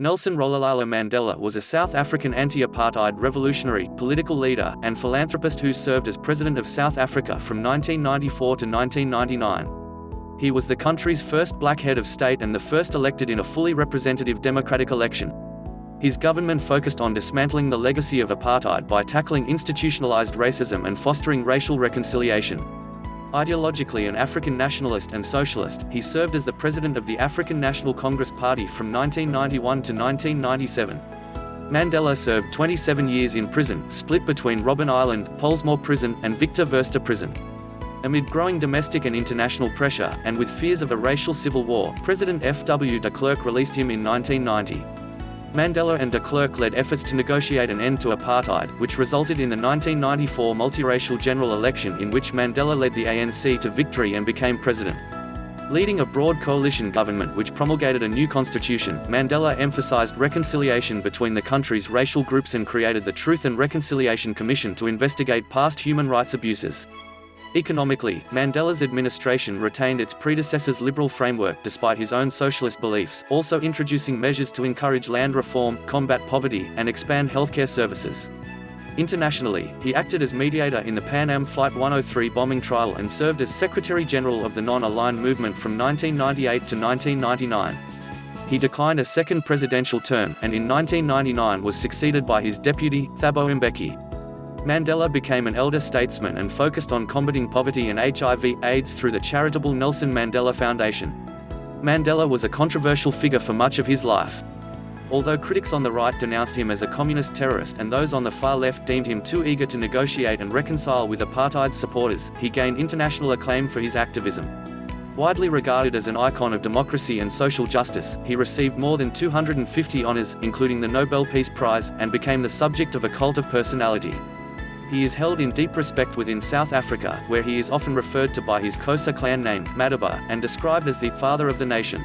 Nelson-Mandela was a South African anti-apartheid revolutionary, political leader, and philanthropist who served as President of South Africa from 1994 to 1999. He was the country's first black head of state and the first elected in a fully representative democratic election. His government focused on dismantling the legacy of apartheid by tackling institutionalized racism and fostering racial reconciliation. Ideologically an African nationalist and socialist, he served as the president of the African National Congress Party from 1991 to 1997. Mandela served 27 years in prison, split between Robben Island, Pollsmoor Prison, and Victor Verster Prison. Amid growing domestic and international pressure, and with fears of a racial civil war, President F.W. de Klerk released him in 1990. Mandela and de Klerk led efforts to negotiate an end to apartheid, which resulted in the 1994 multiracial general election in which Mandela led the ANC to victory and became president. Leading a broad coalition government which promulgated a new constitution, Mandela emphasized reconciliation between the country's racial groups and created the Truth and Reconciliation Commission to investigate past human rights abuses. Economically, Mandela's administration retained its predecessor's liberal framework despite his own socialist beliefs, also introducing measures to encourage land reform, combat poverty, and expand healthcare services. Internationally, he acted as mediator in the Pan Am Flight 103 bombing trial and served as Secretary-General of the Non-Aligned Movement from 1998 to 1999. He declined a second presidential term, and in 1999 was succeeded by his deputy, Thabo Mbeki. Mandela became an elder statesman and focused on combating poverty and HIV/AIDS through the charitable Nelson Mandela Foundation. Mandela was a controversial figure for much of his life. Although critics on the right denounced him as a communist terrorist and those on the far left deemed him too eager to negotiate and reconcile with apartheid's supporters, he gained international acclaim for his activism. Widely regarded as an icon of democracy and social justice, he received more than 250 honors, including the Nobel Peace Prize, and became the subject of a cult of personality. He is held in deep respect within South Africa, where he is often referred to by his Xhosa clan name, Madaba, and described as the father of the nation.